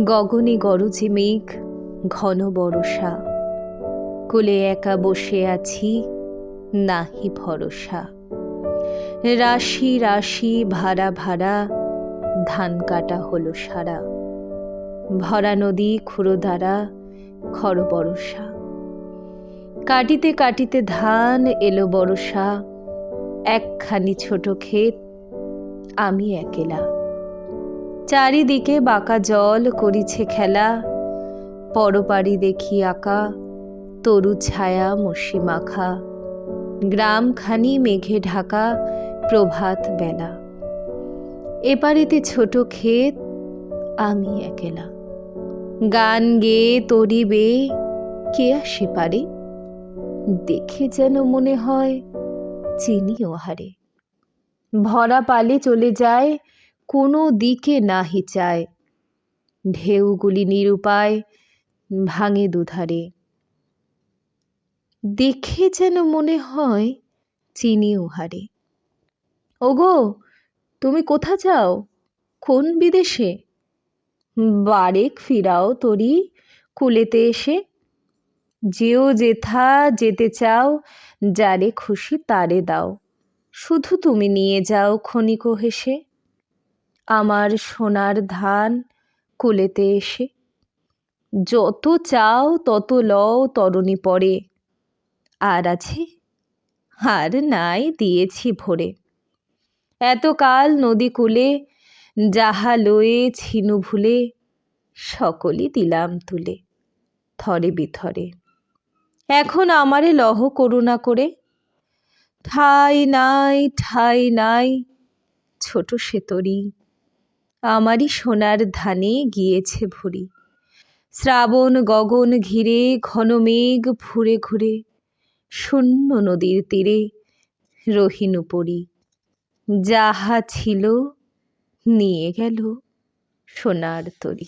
গগনে গরজে মেঘ, ঘন বরষা, কোলে একা বসে আছি, নাহি ভরসা। রাশি রাশি ভাড়া ভাড়া, ধান কাটা হলো সারা। ভরা নদী ক্ষুরধারা, খর বরষা। কাটিতে কাটিতে ধান এলো বরষা, একখানি ছোট ক্ষেত, আমি একেলা। চারিদিকে বাঁকা জল করিছে খেলা, পরপারি দেখি আঁকা, তরু ছায়া মসি মাখা। গ্রামখানি মেঘে ঢাকা, প্রভাত বেলা। এপারেতে ছোট ক্ষেত, আমি একেলা। গান গেয়ে তরি বেয়ে কে আসে পারে, দেখে যেন মনে হয় চিনি ওহারে। ভরা পালে চলে যায়, কোনো দিকে নাহি চায়। ঢেউগুলি নিরুপায়, ভাঙে দুধারে। দেখে যেন মনে হয় চিনি উহারে। ওগো, তুমি কোথা যাও, কোন বিদেশে? বারেক ফিরাও তরি, কুলেতে এসে। যেও যেথা যেতে চাও, যারে খুশি তারে দাও, শুধু তুমি নিয়ে যাও ক্ষণিক হেসে। আমার সোনার ধান কুলেতে এসে। যত চাও তত লও তরণী পরে, আর আছে? আর নাই, দিয়েছি ভরে। এতকাল নদী কূলে যাহা লয়ে ছিনু ভুলে, সকলই দিলাম তুলে, থরে বিথরে। এখন আমারে লহ করুণা করে। ঠাঁই নাই, ঠাঁই নাই, ছোট সে তরী, আমারই সোনার ধানে গিয়েছে ভরি। শ্রাবণ গগন ঘিরে ঘন মেঘ ফুরে ঘুরে, শূন্য নদীর তীরে রহিনু পড়ি। যাহা ছিল নিয়ে গেল সোনার তরী।